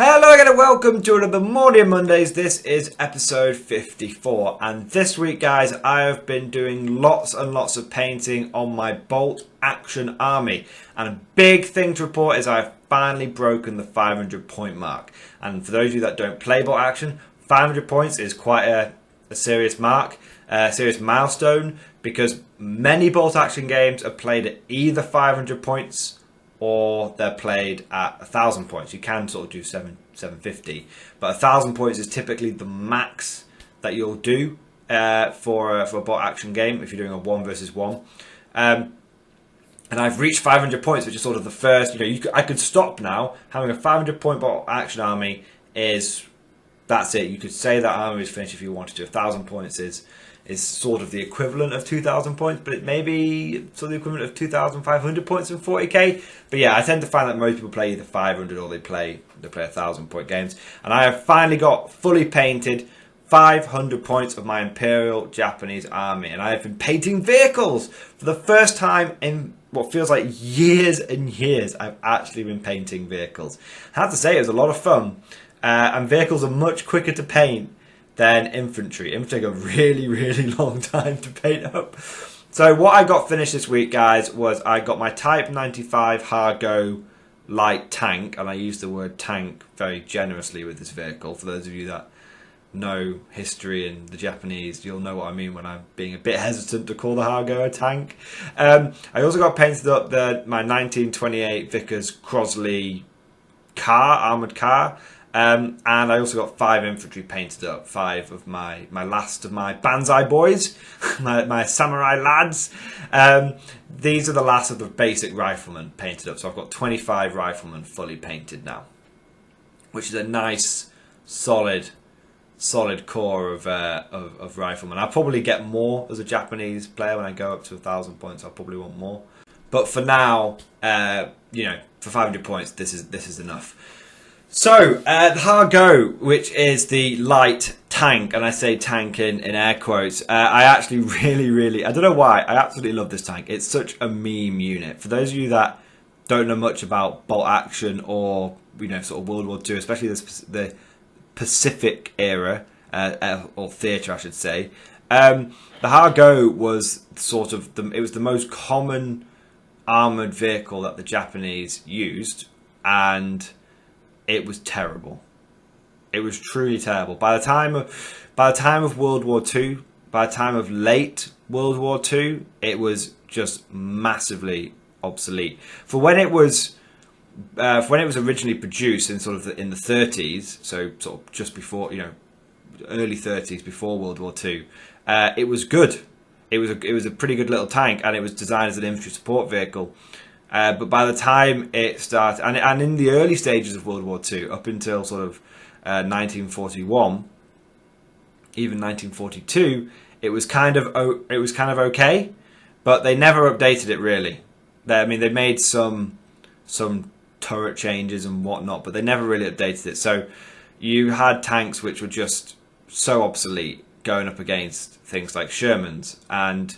Hello again and welcome to another Mordian Mondays. This is episode 54 and this week guys I have been doing lots and lots of painting on my bolt action army, and a big thing to report is I've finally broken the 500 point mark. And for those of you that don't play bolt action, 500 points is quite a serious mark, a serious milestone, because many bolt action games are played at either 500 points or they're played at 1,000 points. You can sort of do 750, but 1,000 points is typically the max that you'll do for a bot action game if you're doing a 1 versus 1. And I've reached 500 points, which is sort of the first. I could stop now. Having a 500 point bot action army that's it. You could say that army is finished if you wanted to. 1,000 points is sort of the equivalent of 2,000 points, but it may be sort of the equivalent of 2,500 points in 40k. But yeah, I tend to find that most people play either 500 or they play 1,000 point games. And I have finally got fully painted 500 points of my Imperial Japanese army, and I have been painting vehicles for the first time in what feels like years and years. I've actually been painting vehicles. I have to say it was a lot of fun, and vehicles are much quicker to paint than infantry. Infantry take a really, really long time to paint up. So what I got finished this week, guys, was I got my Type 95 Hargo light tank, and I use the word tank very generously with this vehicle. For those of you that know history and the Japanese, you'll know what I mean when I'm being a bit hesitant to call the Hargo a tank. I also got painted up my 1928 Vickers Crossley armoured car. And I also got 5 infantry painted up, 5 of my last of my Banzai boys, my samurai lads. These are the last of the basic riflemen painted up, so I've got 25 riflemen fully painted now, which is a nice, solid core of riflemen. I'll probably get more as a Japanese player when I go up to 1,000 points. I'll probably want more, but for now, for 500 points, this is enough. So, the Hargo, which is the light tank, and I say tank in air quotes, I actually really, I don't know why, I absolutely love this tank. It's such a meme unit. For those of you that don't know much about bolt action or, sort of World War II, especially the Pacific era, or theatre I should say, the Hargo was sort of, it was the most common armoured vehicle that the Japanese used, and it was terrible. It was truly terrible. By the time of World War II, by the time of late World War II, it was just massively obsolete. For when it was originally produced in in the 30s, so sort of just before, early 30s, before World War II, it was good. It was a pretty good little tank, and it was designed as an infantry support vehicle. But by the time it started, and in the early stages of World War II, up until sort of 1941, even 1942, it was kind of okay, but they never updated it really. They made some turret changes and whatnot, but they never really updated it. So you had tanks which were just so obsolete going up against things like Shermans. And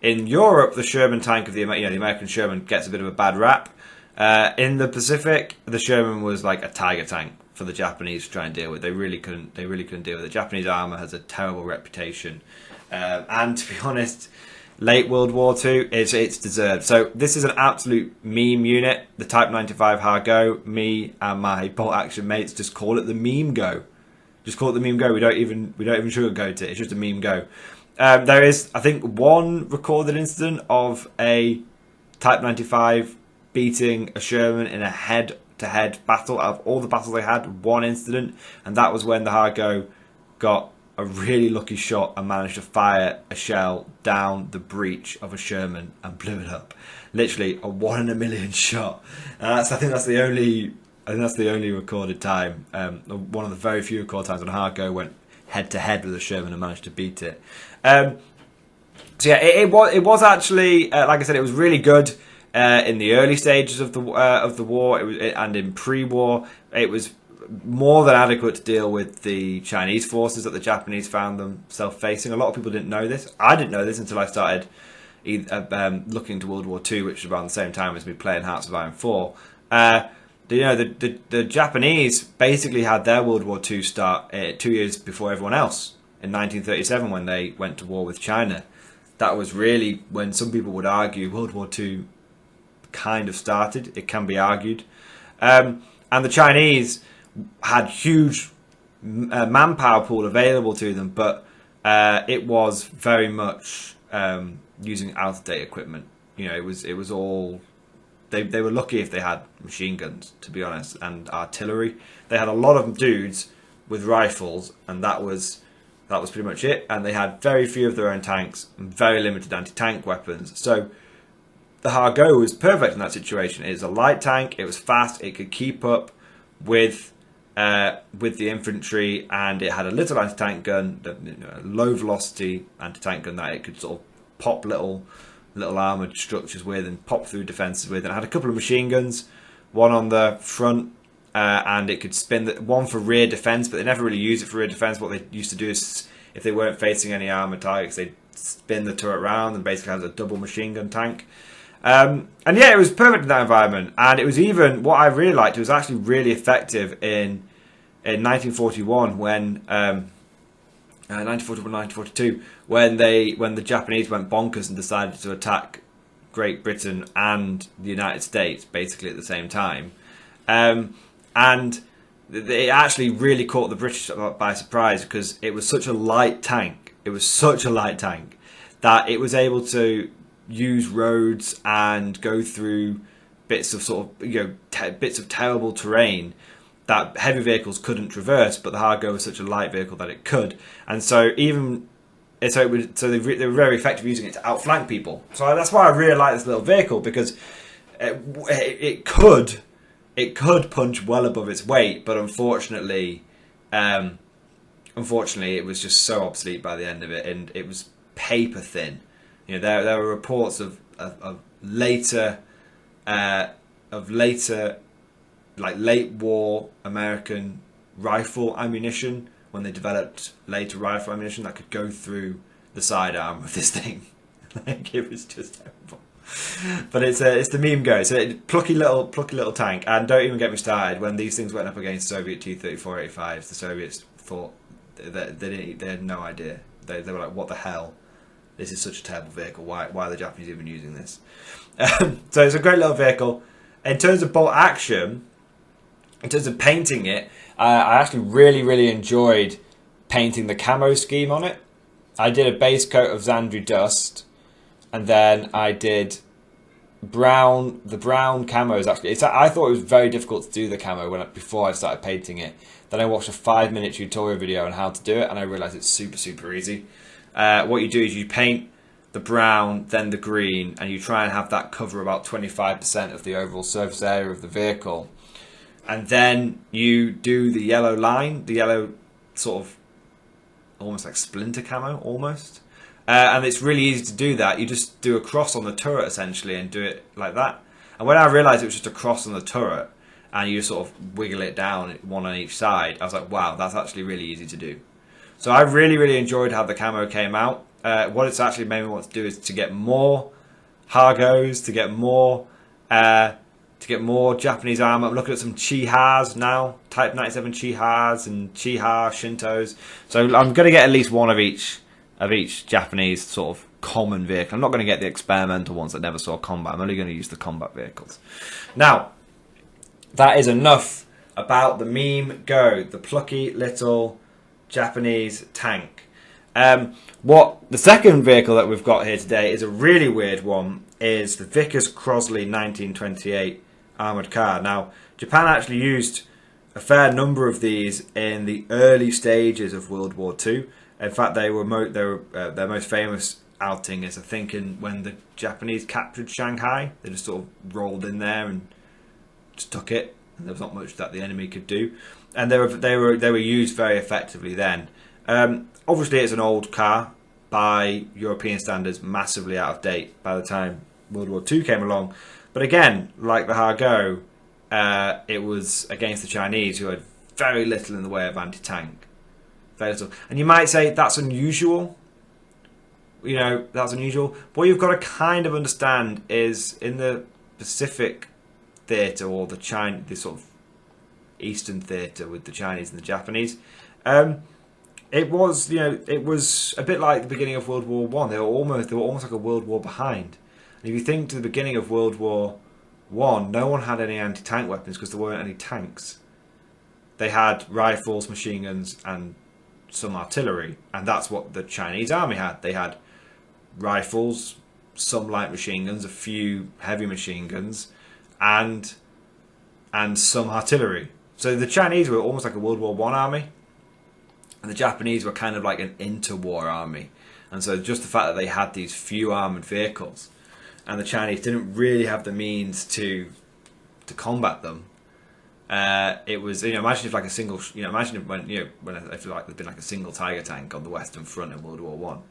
in Europe, the Sherman tank of the American Sherman gets a bit of a bad rap. In the Pacific, the Sherman was like a tiger tank for the Japanese to try and deal with. They really couldn't deal with it. Japanese armour has a terrible reputation, and to be honest, late World War II, it's deserved. So this is an absolute meme unit. The Type 95 Hargo. Me and my bolt action mates just call it the meme go. Just call it the meme go. We don't even sugarcoat it. It's just a meme go. There is, I think, one recorded incident of a Type 95 beating a Sherman in a head-to-head battle. Out of all the battles they had, one incident, and that was when the Hargo got a really lucky shot and managed to fire a shell down the breech of a Sherman and blew it up. Literally a 1 in a million shot. I think that's the only recorded time. One of the very few recorded times when Hargo went head-to-head with a Sherman and managed to beat it. So yeah, it was actually, like I said, it was really good in the early stages of the war. And in pre-war, it was more than adequate to deal with the Chinese forces that the Japanese found themselves facing. A lot of people didn't know this. I didn't know this until I started looking into World War II, which was around the same time as me playing Hearts of Iron 4. the Japanese basically had their World War II start 2 years before everyone else in 1937 when they went to war with China. That was really when some people would argue World War II kind of started. It can be argued. And the Chinese had huge manpower pool available to them, but it was very much using out-of-date equipment. It was all... They were lucky if they had machine guns, to be honest, and artillery. They had a lot of dudes with rifles, and that was pretty much it. And they had very few of their own tanks and very limited anti-tank weapons. So the Hargo was perfect in that situation. It was a light tank. It was fast. It could keep up with the infantry, and it had a little anti-tank gun, a low velocity anti-tank gun that it could sort of pop little armoured structures with and pop through defences with. And it had a couple of machine guns, one on the front, and it could spin one for rear defence, but they never really used it for rear defence. What they used to do is, if they weren't facing any armoured targets, they'd spin the turret round and basically have a double machine gun tank. And yeah, it was perfect in that environment. And it was even, what I really liked, it was actually really effective in 1941 when... 1941, 1942, when the Japanese went bonkers and decided to attack Great Britain and the United States basically at the same time, and it actually really caught the British by surprise because it was such a light tank. It was such a light tank that it was able to use roads and go through bits of bits of terrible terrain that heavy vehicles couldn't traverse, but the Hargo was such a light vehicle that it could, and so they were very effective using it to outflank people. So that's why I really like this little vehicle, because it could punch well above its weight, but unfortunately it was just so obsolete by the end of it, and it was paper thin. There were reports of later like late war American rifle ammunition, when they developed later rifle ammunition that could go through the sidearm of this thing. Like, it was just terrible. But it's the meme go. So plucky little tank. And don't even get me started, when these things went up against Soviet Tu-34-85s, the Soviets thought that they had no idea. They were like, what the hell? This is such a terrible vehicle. Why are the Japanese even using this? So it's a great little vehicle. In terms of bolt action, in terms of painting it, I actually really enjoyed painting the camo scheme on it. I did a base coat of Zandri dust, and then I did brown. The brown camo is actually... I thought it was very difficult to do the camo before I started painting it. Then I watched a 5-minute tutorial video on how to do it, and I realised it's super easy. What you do is you paint the brown, then the green, and you try and have that cover about 25% of the overall surface area of the vehicle. And then you do the yellow line, the yellow sort of almost like splinter camo, almost. And it's really easy to do that. You just do a cross on the turret, essentially, and do it like that. And when I realised it was just a cross on the turret, and you sort of wiggle it down, one on each side, I was like, wow, that's actually really easy to do. So I really enjoyed how the camo came out. What it's actually made me want to do is to get more Hargos, to get more Japanese armor. I'm looking at some Chihas now, Type 97 Chihas and Chiha Shintos. So I'm going to get at least one of each Japanese sort of common vehicle. I'm not going to get the experimental ones that never saw combat. I'm only going to use the combat vehicles. Now, that is enough about the meme go, the plucky little Japanese tank. What the second vehicle that we've got here today is a really weird one, is the Vickers Crossley 1928 armoured car. Now, Japan actually used a fair number of these in the early stages of World War II. In fact, their most famous outing is, I think, when the Japanese captured Shanghai. They just sort of rolled in there and just took it. And there was not much that the enemy could do, and they were used very effectively then. Obviously, it's an old car by European standards, massively out of date by the time World War II came along. But again, like the Hargo, it was against the Chinese, who had very little in the way of anti-tank. Very little. And you might say that's unusual. That's unusual. But what you've got to kind of understand is, in the Pacific theatre, or the sort of Eastern theatre with the Chinese and the Japanese. It was, it was a bit like the beginning of World War One. They were almost like a world war behind. And if you think to the beginning of World War One, no one had any anti-tank weapons because there weren't any tanks. They had rifles, machine guns, and some artillery, and that's what the Chinese army had. They had rifles, some light machine guns, a few heavy machine guns, and some artillery. So the Chinese were almost like a World War One army, and the Japanese were kind of like an interwar army. And so just the fact that they had these few armoured vehicles, and the Chinese didn't really have the means to combat them. It was, imagine if like a single, imagine if when I feel like there'd been like a single Tiger tank on the Western Front in World War One,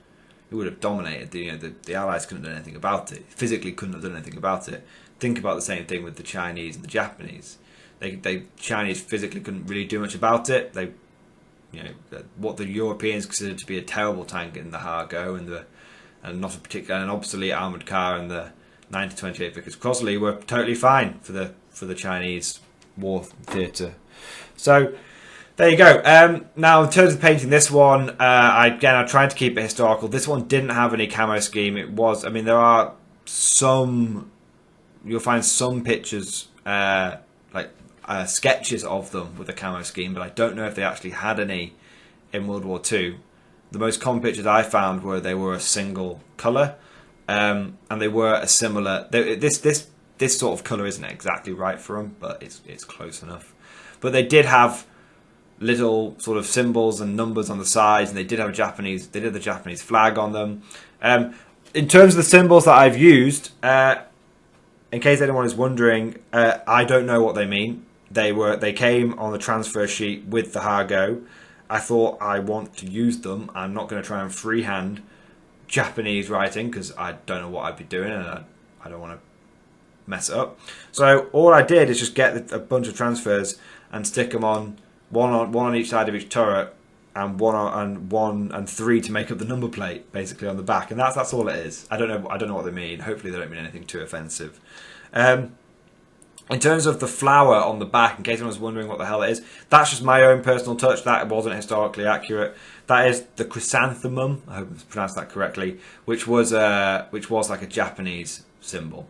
it would have dominated. The Allies couldn't have done anything about it. Physically, couldn't have done anything about it. Think about the same thing with the Chinese and the Japanese. The Chinese physically couldn't really do much about it. What the Europeans considered to be a terrible tank in the Hargo and not a particular an obsolete armoured car in the 1928 Vickers Crossley were totally fine for the Chinese war theatre. So there you go. Now in terms of painting this one, I tried to keep it historical. This one didn't have any camo scheme. It was, there are some, you'll find some pictures sketches of them with a camo scheme, but I don't know if they actually had any in World War II. The most common pictures I found were they were a single colour, and they were a similar. This sort of colour isn't exactly right for them, but it's close enough. But they did have little sort of symbols and numbers on the sides, and they did have the Japanese flag on them. In terms of the symbols that I've used, in case anyone is wondering, I don't know what they mean. They came on the transfer sheet with the Hargo. I thought I want to use them. I'm not going to try and freehand Japanese writing because I don't know what I'd be doing, and I don't want to mess it up. So all I did is just get a bunch of transfers and stick them on one on each side of each turret, and one and three to make up the number plate, basically on the back, and that's all it is. I don't know what they mean. Hopefully they don't mean anything too offensive. In terms of the flower on the back, in case anyone's wondering what the hell it is, that's just my own personal touch. That wasn't historically accurate. That is the chrysanthemum. I hope I pronounced that correctly, which was like a Japanese symbol.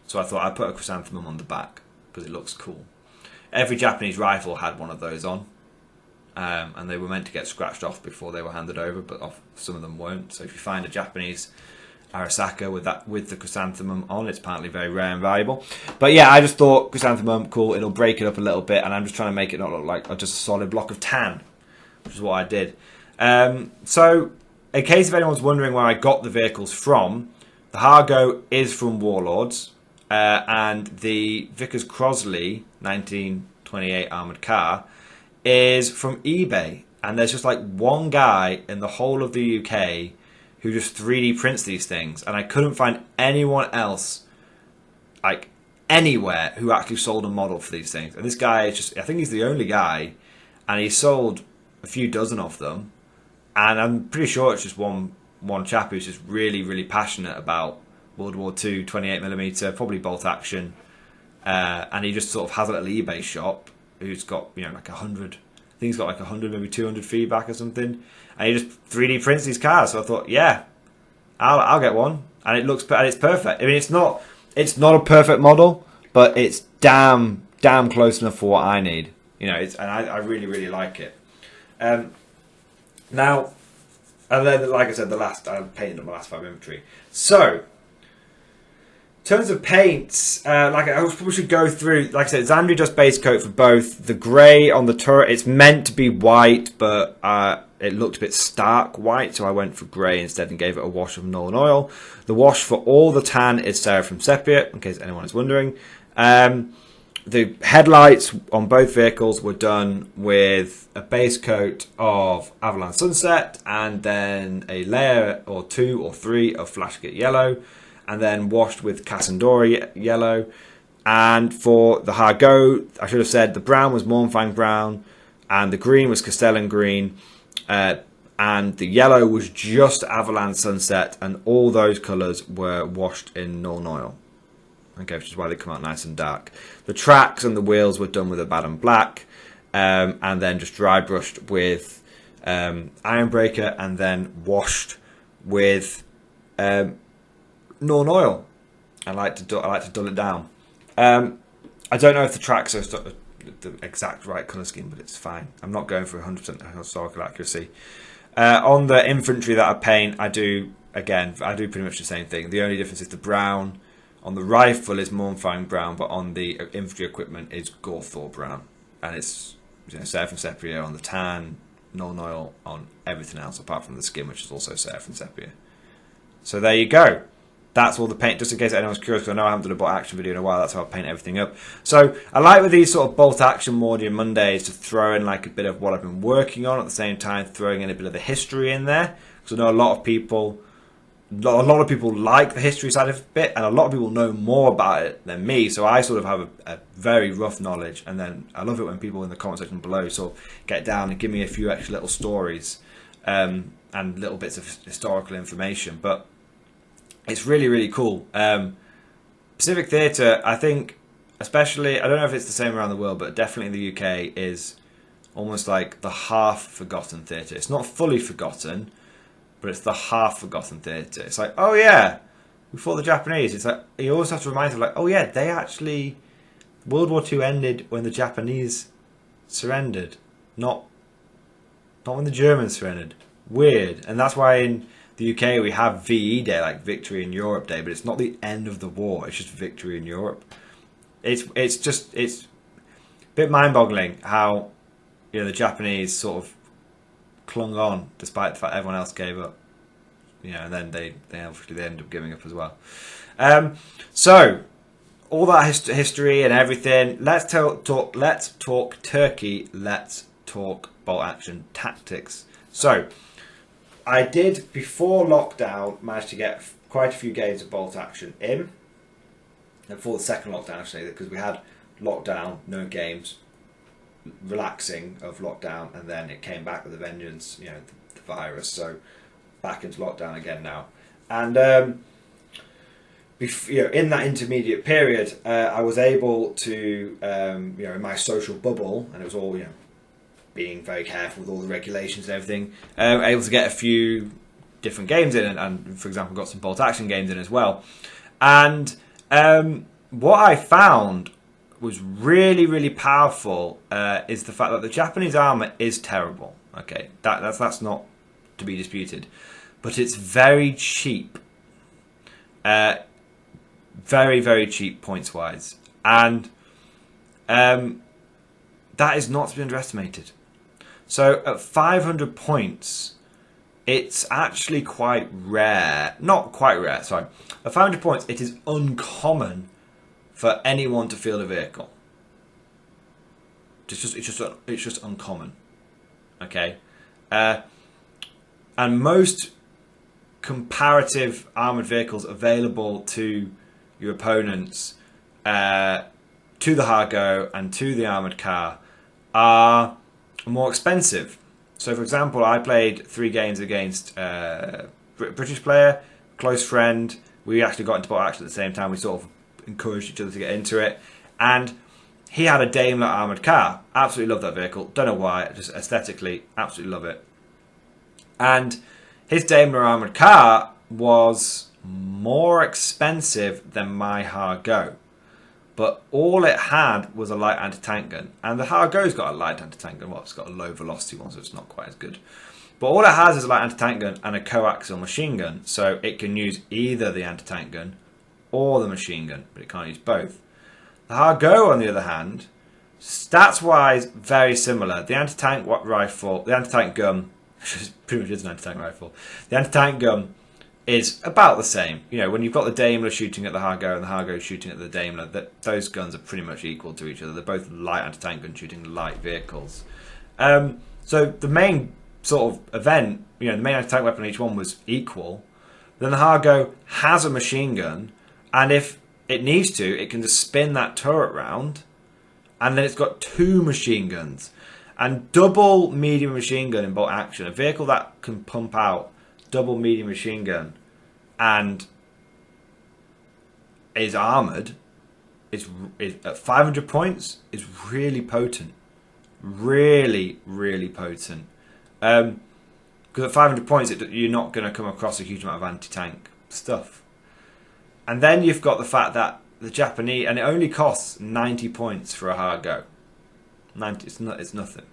So I thought I'd put a chrysanthemum on the back because it looks cool. Every Japanese rifle had one of those on. And they were meant to get scratched off before they were handed over, but some of them won't. So if you find a Japanese Arasaka with the chrysanthemum on, it's apparently very rare and valuable. But yeah, I just thought chrysanthemum, cool, it'll break it up a little bit, and I'm just trying to make it not look like just a solid block of tan, which is what I did. So in case if anyone's wondering where I got the vehicles from, the Hargo is from Warlords, and the Vickers Crossley 1928 armoured car is from eBay, and there's just like one guy in the whole of the UK who just 3D prints these things, and I couldn't find anyone else, like anywhere, who actually sold a model for these things. And this guy is just, I think he's the only guy, and he sold a few dozen of them, and I'm pretty sure it's just one chap who's just really, really passionate about World War II, 28mm, probably bolt action, and he just sort of has a little eBay shop who's got, like 100, I think he's got like 100, maybe 200 feedback or something, and he just 3D prints these cars. So I thought, yeah, I'll get one, and it's perfect. I mean, it's not a perfect model, but it's damn close enough for what I need. And I really, really like it. Now, and then like I said, I painted on my last 5 inventory. So in terms of paints, I probably should go through. Like I said, Xandri just base coat for both. The grey on the turret, it's meant to be white, but it looked a bit stark white, so I went for grey instead and gave it a wash of Nolan oil. The wash for all the tan is Seraphim Sepia, in case anyone is wondering. The headlights on both vehicles were done with a base coat of Avalanche Sunset, and then a layer or 2 or 3 of Flashkit Yellow, and then washed with Cassandora Yellow. And for the Hargo, I should have said the brown was Mornfang Brown, and the green was Castellan Green, and the yellow was just Avalanche Sunset, and all those colours were washed in Nuln Oil. Okay, which is why they come out nice and dark. The tracks and the wheels were done with a bad and black, and then just dry brushed with Ironbreaker, and then washed with Norn oil. I like to dull it down. I don't know if the tracks are the exact right colour scheme, but it's fine. I'm not going for 100% historical accuracy. On the infantry that I paint, I do pretty much the same thing. The only difference is the brown on the rifle is Mournfang brown, but on the infantry equipment is Gorthor brown, and it's Seraphim Sepia on the tan, Norn oil on everything else apart from the skin, which is also Seraphim Sepia. So there you go. That's all the paint, just in case anyone's curious, because I know I haven't done a bolt action video in a while. That's how I paint everything up. So I like with these sort of bolt action Mordian Mondays to throw in like a bit of what I've been working on, at the same time throwing in a bit of the history in there, because I know a lot of people like the history side of it, bit, and a lot of people know more about it than me. So I sort of have a very rough knowledge, and then I love it when people in the comment section below sort of get down and give me a few extra little stories and little bits of historical information. But it's really, really cool. Pacific Theatre, I think, especially, I don't know if it's the same around the world, but definitely in the UK, is almost like the half-forgotten theatre. It's not fully forgotten, but it's the half-forgotten theatre. It's like, oh yeah, we fought the Japanese. It's like, you always have to remind them, like, oh yeah, they actually, World War II ended when the Japanese surrendered, not when the Germans surrendered. Weird. And that's why in the UK we have VE Day, like Victory in Europe Day, but it's not the end of the war, it's just victory in Europe. It's a bit mind-boggling how the Japanese sort of clung on despite the fact everyone else gave up. And then they obviously ended up giving up as well. So all that history and everything, let's talk Turkey, let's talk bolt action tactics. So I did, before lockdown, manage to get quite a few games of bolt action in. And before the second lockdown, actually, because we had lockdown, no games, relaxing of lockdown, and then it came back with a vengeance, the virus. So back into lockdown again now. And in that intermediate period, I was able to, in my social bubble, and it was all, being very careful with all the regulations and everything, able to get a few different games in, and for example got some bolt action games in as well. And what I found was really, really powerful is the fact that the Japanese armour is terrible. Okay, that's not to be disputed, but it's very cheap, very, very cheap points wise, and that is not to be underestimated. So at 500 points, it's actually quite rare. Not quite rare, sorry. At 500 points, it is uncommon for anyone to field a vehicle. It's just uncommon. Okay? And most comparative armoured vehicles available to your opponents, to the Hargo and to the armoured car, are more expensive. So for example, I played 3 games against a British player, close friend. We actually got into bolt action at the same time. We sort of encouraged each other to get into it, and he had a Daimler armoured car. Absolutely love that vehicle. Don't know why, just aesthetically, absolutely love it. And his Daimler armoured car was more expensive than my Hargo. But all it had was a light anti-tank gun. And the Hargo's got a light anti-tank gun. Well, it's got a low velocity one, so it's not quite as good. But all it has is a light anti-tank gun and a coaxial machine gun. So it can use either the anti-tank gun or the machine gun, but it can't use both. The Hargo, on the other hand, stats-wise, very similar. The anti-tank rifle, the anti-tank gun, pretty much is an anti-tank rifle. The anti-tank gun is about the same. When you've got the Daimler shooting at the Hargo and the Hargo shooting at the Daimler, those guns are pretty much equal to each other. They're both light anti-tank guns shooting light vehicles. So the main sort of event, the main anti-tank weapon on each one was equal. Then the Hargo has a machine gun, and if it needs to, it can just spin that turret round, and then it's got 2 machine guns. And double medium machine gun in bolt action, a vehicle that can pump out double medium machine gun and is armoured, is at 500 points is really potent, really potent. Because at 500 points, you're not going to come across a huge amount of anti-tank stuff. And then you've got the fact that the Japanese, and it only costs 90 points for a hard go. 90, it's nothing.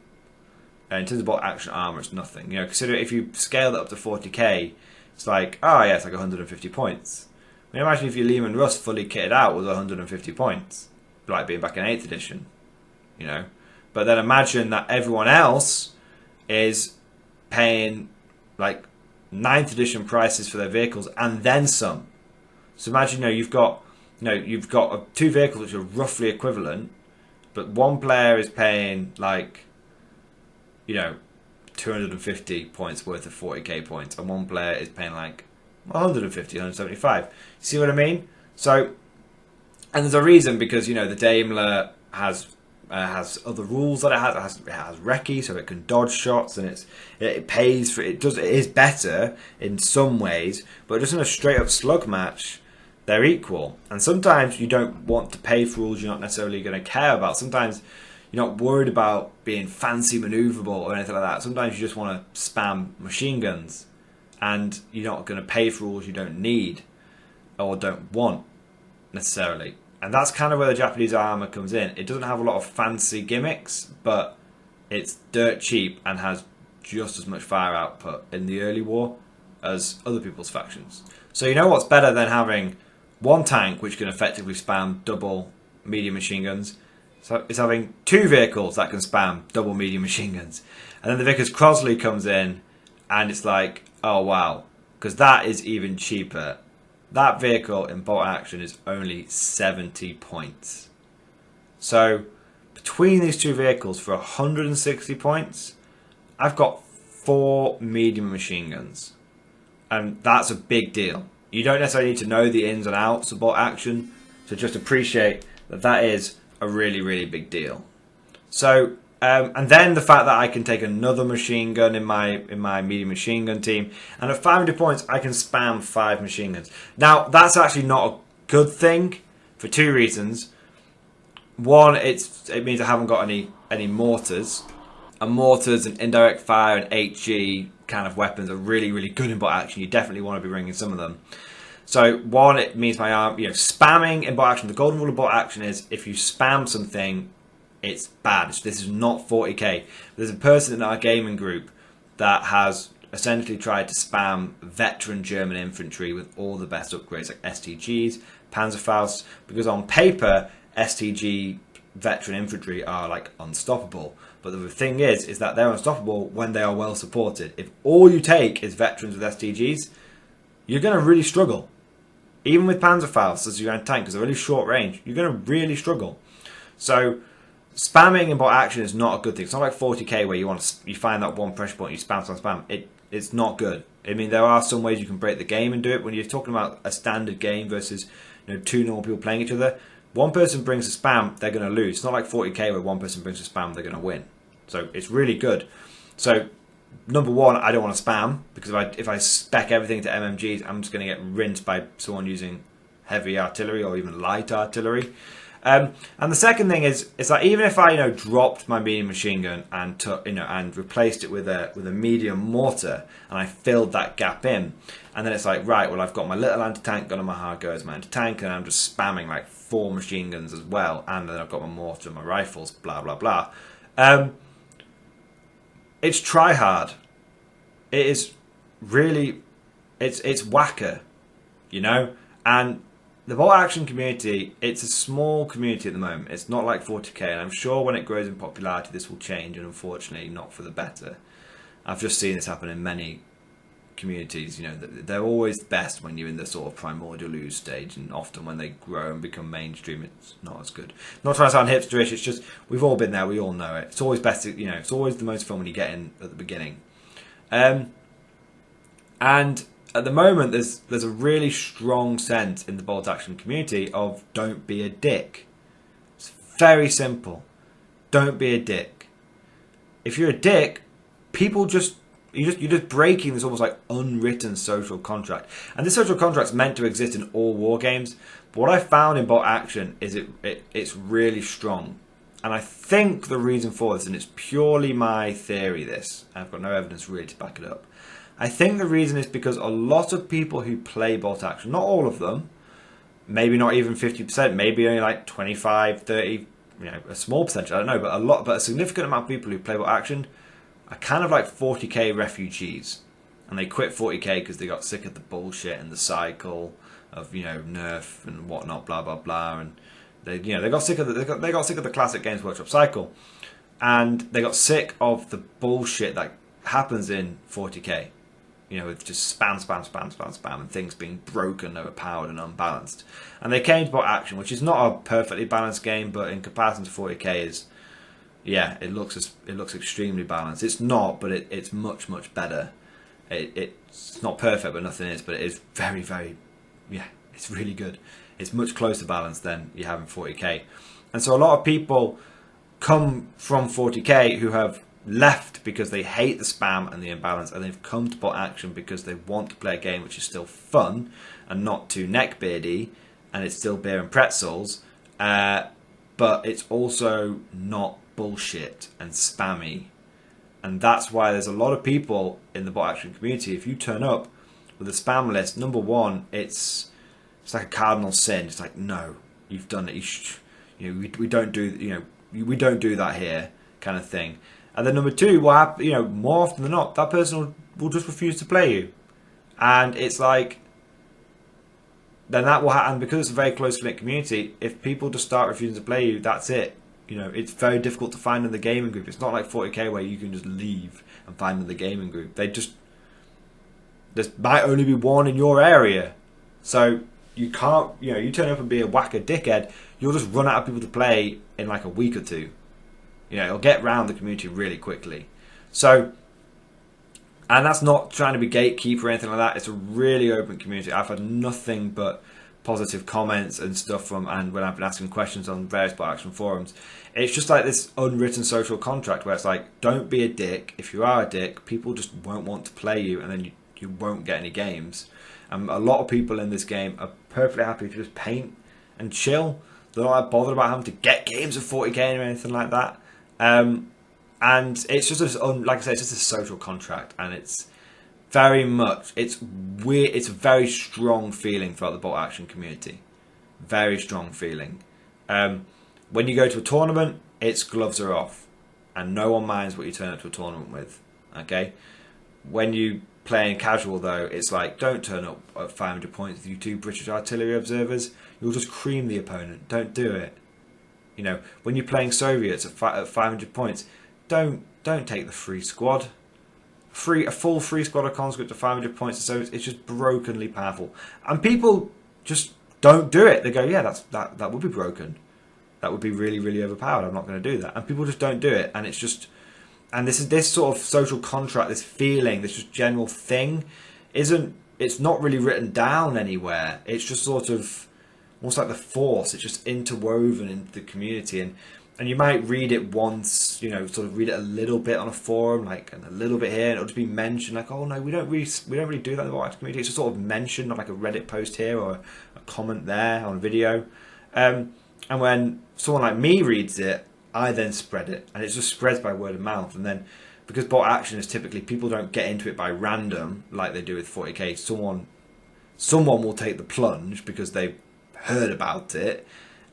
And in terms of bolt action armor, it's nothing. You know, consider if you scale it up to 40k, it's like, oh yeah, it's like 150 points. I mean, imagine if your Lehman Russ fully kitted out was 150 points, like being back in 8th edition, you know. But then imagine that everyone else is paying like 9th edition prices for their vehicles and then some. So imagine, you've got two vehicles which are roughly equivalent, but one player is paying like, 250 points worth of 40k points, and one player is paying like 150, 175. See what I mean? So, and there's a reason, because the Daimler has other rules that it has recce, so it can dodge shots, and it pays for it. It is better in some ways, but just in a straight up slug match, they're equal. And sometimes you don't want to pay for rules you're not necessarily going to care about. Sometimes you're not worried about being fancy maneuverable or anything like that. Sometimes you just want to spam machine guns, and you're not going to pay for rules you don't need or don't want necessarily. And that's kind of where the Japanese armor comes in. It doesn't have a lot of fancy gimmicks, but it's dirt cheap and has just as much fire output in the early war as other people's factions. So you know what's better than having one tank which can effectively spam double medium machine guns? So it's having two vehicles that can spam double medium machine guns. And then the Vickers Crossley comes in, and it's like, oh wow, because that is even cheaper. That vehicle in bolt action is only 70 points. So between these two vehicles for 160 points, I've got 4 medium machine guns. And that's a big deal. You don't necessarily need to know the ins and outs of bolt action to just appreciate that that is a really big deal. So, and then the fact that I can take another machine gun in my medium machine gun team, and at 500 points I can spam 5 machine guns. Now that's actually not a good thing for 2 reasons. One, it means I haven't got any mortars, and mortars and indirect fire and HE kind of weapons are really good in bolt action. You definitely want to be bringing some of them. So one, it means my arm, spamming in bolt action. The golden rule of bolt action is if you spam something, it's bad. This is not 40k. There's a person in our gaming group that has essentially tried to spam veteran German infantry with all the best upgrades like STGs, Panzerfausts, because on paper STG veteran infantry are like unstoppable. But the thing is that they're unstoppable when they are well supported. If all you take is veterans with STGs, you're going to really struggle. Even with Panzerfausts as your tank, because they're really short range, you're going to really struggle. So spamming in bolt action is not a good thing. It's not like 40k where you find that one pressure point, you spam. It's not good. I mean, there are some ways you can break the game and do it. When you're talking about a standard game versus 2 normal people playing each other, one person brings a spam, they're going to lose. It's not like 40k where one person brings a spam, they're going to win. So it's really good. So number one, I don't want to spam, because if I spec everything to MMGs, I'm just going to get rinsed by someone using heavy artillery or even light artillery. And the second thing is that even if I dropped my medium machine gun and took and replaced it with a medium mortar, and I filled that gap in, and then it's like, right, well, I've got my little anti-tank gun on my hard go as my anti-tank, and I'm just spamming like 4 machine guns as well, and then I've got my mortar and my rifles, blah blah blah. It's try hard. It is really, it's whacker, and the bolt action community, it's a small community at the moment. It's not like 40k, and I'm sure when it grows in popularity this will change, and unfortunately not for the better. I've just seen this happen in many communities. They're always best when you're in the sort of primordial ooze stage, and often when they grow and become mainstream, it's not as good. I'm not trying to sound hipsterish, it's just, we've all been there, we all know it. It's always best to, it's always the most fun when you get in at the beginning. And at the moment, there's a really strong sense in the bolt action community of don't be a dick. It's very simple. Don't be a dick. If you're a dick, people you're just breaking this almost like unwritten social contract. And this social contract's meant to exist in all war games, But what I found in bolt action is it's really strong. And I think the reason for this, and it's purely my theory this, I've got no evidence really to back it up. I think the reason is because a lot of people who play bolt action, not all of them, maybe not even 50%, maybe only like 25, 30, a small percentage, I don't know, but a significant amount of people who play bolt action are kind of like 40k refugees. And they quit 40k because they got sick of the bullshit and the cycle of, nerf and whatnot, blah blah blah, and they got sick of the classic Games Workshop cycle, and they got sick of the bullshit that happens in 40k, with just spam, and things being broken, overpowered, and unbalanced. And they came to bolt action, which is not a perfectly balanced game, but in comparison to 40k it looks extremely balanced. It's not, but it's much better. It's not perfect, but nothing is. But it is very, very, it's really good. It's much closer balanced than you have in 40k. And so a lot of people come from 40k who have left because they hate the spam and the imbalance, and they've come to bolt action because they want to play a game which is still fun and not too neckbeardy, and it's still beer and pretzels, but it's also not bullshit and spammy. And that's why there's a lot of people in the bolt action community. If you turn up with a spam list, number one, it's like a cardinal sin. It's like, no, you've done it. We don't do we don't do that here, kind of thing. And then number two, what happen, more often than not, that person will just refuse to play you, and it's like, then that will happen because it's a very close knit community. If people just start refusing to play you, that's it. It's very difficult to find in the gaming group. It's not like 40k where you can just leave and find in the gaming group. There might only be one in your area. So you can't, you turn up and be a whacker dickhead, you'll just run out of people to play in like a week or two. It'll get round the community really quickly. So, and that's not trying to be gatekeeper or anything like that. It's a really open community. I've had nothing but positive comments and stuff and when I've been asking questions on various bolt action forums, it's just like this unwritten social contract where it's like, don't be a dick. If you are a dick, people just won't want to play you, and then you won't get any games. And a lot of people in this game are perfectly happy to just paint and chill. They're not that bothered about having to get games of 40k or anything like that. And it's just like I say, it's just a social contract, and it's very much, it's weird. It's a very strong feeling throughout the bolt action community. Very strong feeling. When you go to a tournament, its gloves are off, and no one minds what you turn up to a tournament with. Okay. When you play in casual, though, it's like, don't turn up at 500 points with you two British artillery observers. You'll just cream the opponent. Don't do it. When you're playing Soviets at 500 points, don't take the free squad. A full free squad of conscript at 500 points, so it's just brokenly powerful, and people just don't do it. They go, yeah, that would be broken, that would be really, really overpowered, I'm not going to do that, and people just don't do it. And it's just, and this sort of social contract, this feeling, this just general thing, it's not really written down anywhere. It's just sort of almost like the force. It's just interwoven into the community, and you might read it once, sort of read it a little bit on a forum, like, and a little bit here, and it'll just be mentioned, like, oh no, we don't really do that in the bolt action community. It's just sort of mentioned on like a Reddit post here or a comment there on a video. And when someone like me reads it, I then spread it, and it just spreads by word of mouth. And then, because bolt action is typically, people don't get into it by random like they do with 40k. Someone will take the plunge because they heard about it,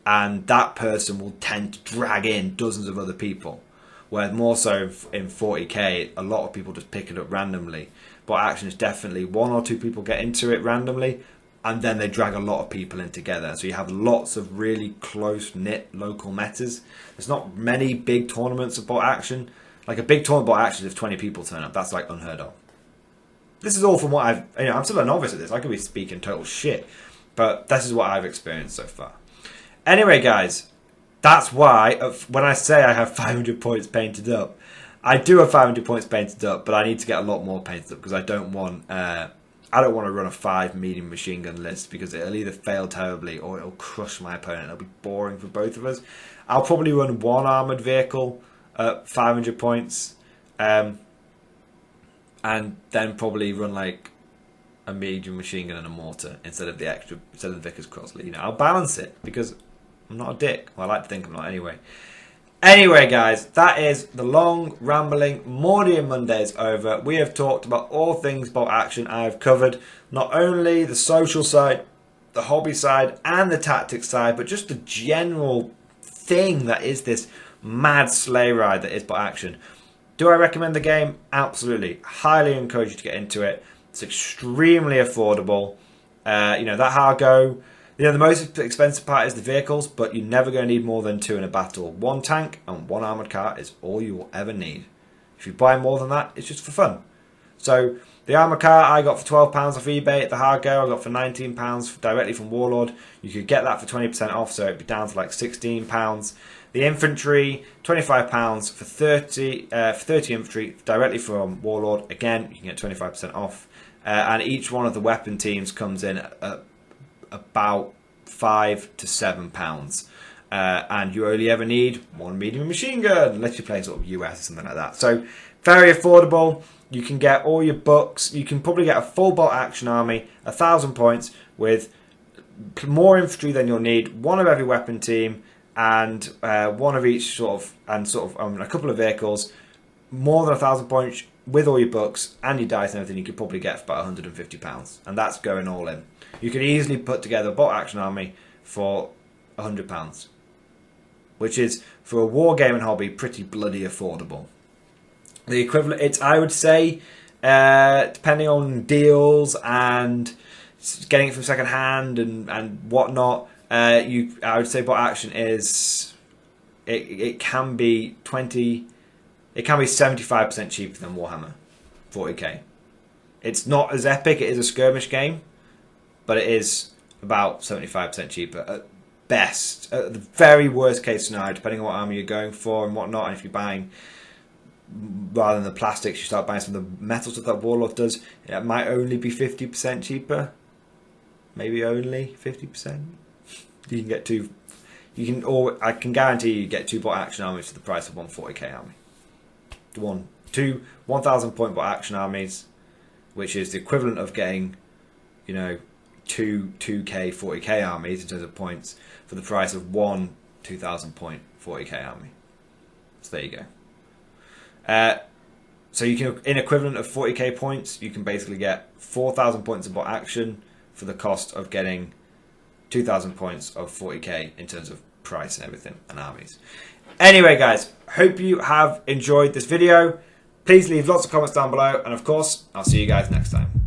and that person will tend to drag in dozens of other people. Whereas more so in 40k, a lot of people just pick it up randomly. Bolt action is definitely one or two people get into it randomly, and then they drag a lot of people in together. So you have lots of really close-knit local metas. There's not many big tournaments of bolt action. Like a big tournament of bolt action, if 20 people turn up, that's like unheard of. This is all from what I'm still a novice at this. I could be speaking total shit, but this is what I've experienced so far. Anyway, guys, that's why when I say I have 500 points painted up, I do have 500 points painted up, but I need to get a lot more painted up because I don't want to run a 5 medium machine gun list, because it'll either fail terribly or it'll crush my opponent. It'll be boring for both of us. I'll probably run 1 armoured vehicle at 500 points, and then probably run like a medium machine gun and a mortar instead of the Vickers Crossley. You know, I'll balance it because I'm not a dick. Well, I like to think I'm not anyway. Anyway, guys, that is the long, rambling Mordian Mondays over. We have talked about all things bolt action. I have covered not only the social side, the hobby side, and the tactics side, but just the general thing that is this mad sleigh ride that is bolt action. Do I recommend the game? Absolutely. Highly encourage you to get into it. It's extremely affordable. You know, that Hargo, you know, the most expensive part is the vehicles, but you're never going to need more than 2 in a battle. 1 tank and 1 armoured car is all you will ever need. If you buy more than that, it's just for fun. So, the armoured car I got for £12 off eBay. The Hargo I got for £19 directly from Warlord. You could get that for 20% off, so it'd be down to like £16. The infantry, £25 for 30 infantry directly from Warlord. Again, you can get 25% off. And each one of the weapon teams comes in at about £5 to £7. And you only ever need 1 medium machine gun, unless you're playing sort of US or something like that. So, very affordable. You can get all your books. You can probably get a full bolt action army, 1,000 points, with more infantry than you'll need, 1 of every weapon team, and 1 of each and a couple of vehicles. More than 1,000 points with all your books and your dice and everything. You could probably get for about £150, and that's going all in. You can easily put together a bolt action army for £100, which is, for a wargaming hobby, pretty bloody affordable. The equivalent, it's, I would say, depending on deals and getting it from second hand and whatnot, I would say bolt action is, it can be 75% cheaper than Warhammer 40k. It's not as epic. It is a skirmish game, but it is about 75% cheaper at best. At the very worst case scenario, depending on what army you're going for and whatnot, and if you're buying, rather than the plastics, you start buying some of the metal stuff that Warlord does, it might only be 50% cheaper. Maybe only 50%. You can get 2. You can, or I can guarantee you get 2 bolt action armies for the price of 1 40k army. 1,000 point bolt action armies, which is the equivalent of getting, you know, 2k 40k armies in terms of points for the price of 1 2,000 point 40k army. So there you go. So you can, in equivalent of 40k points, you can basically get 4,000 points of bolt action for the cost of getting 2,000 points of 40k in terms of price and everything and armies. Anyway, guys, hope you have enjoyed this video. Please leave lots of comments down below, and of course, I'll see you guys next time.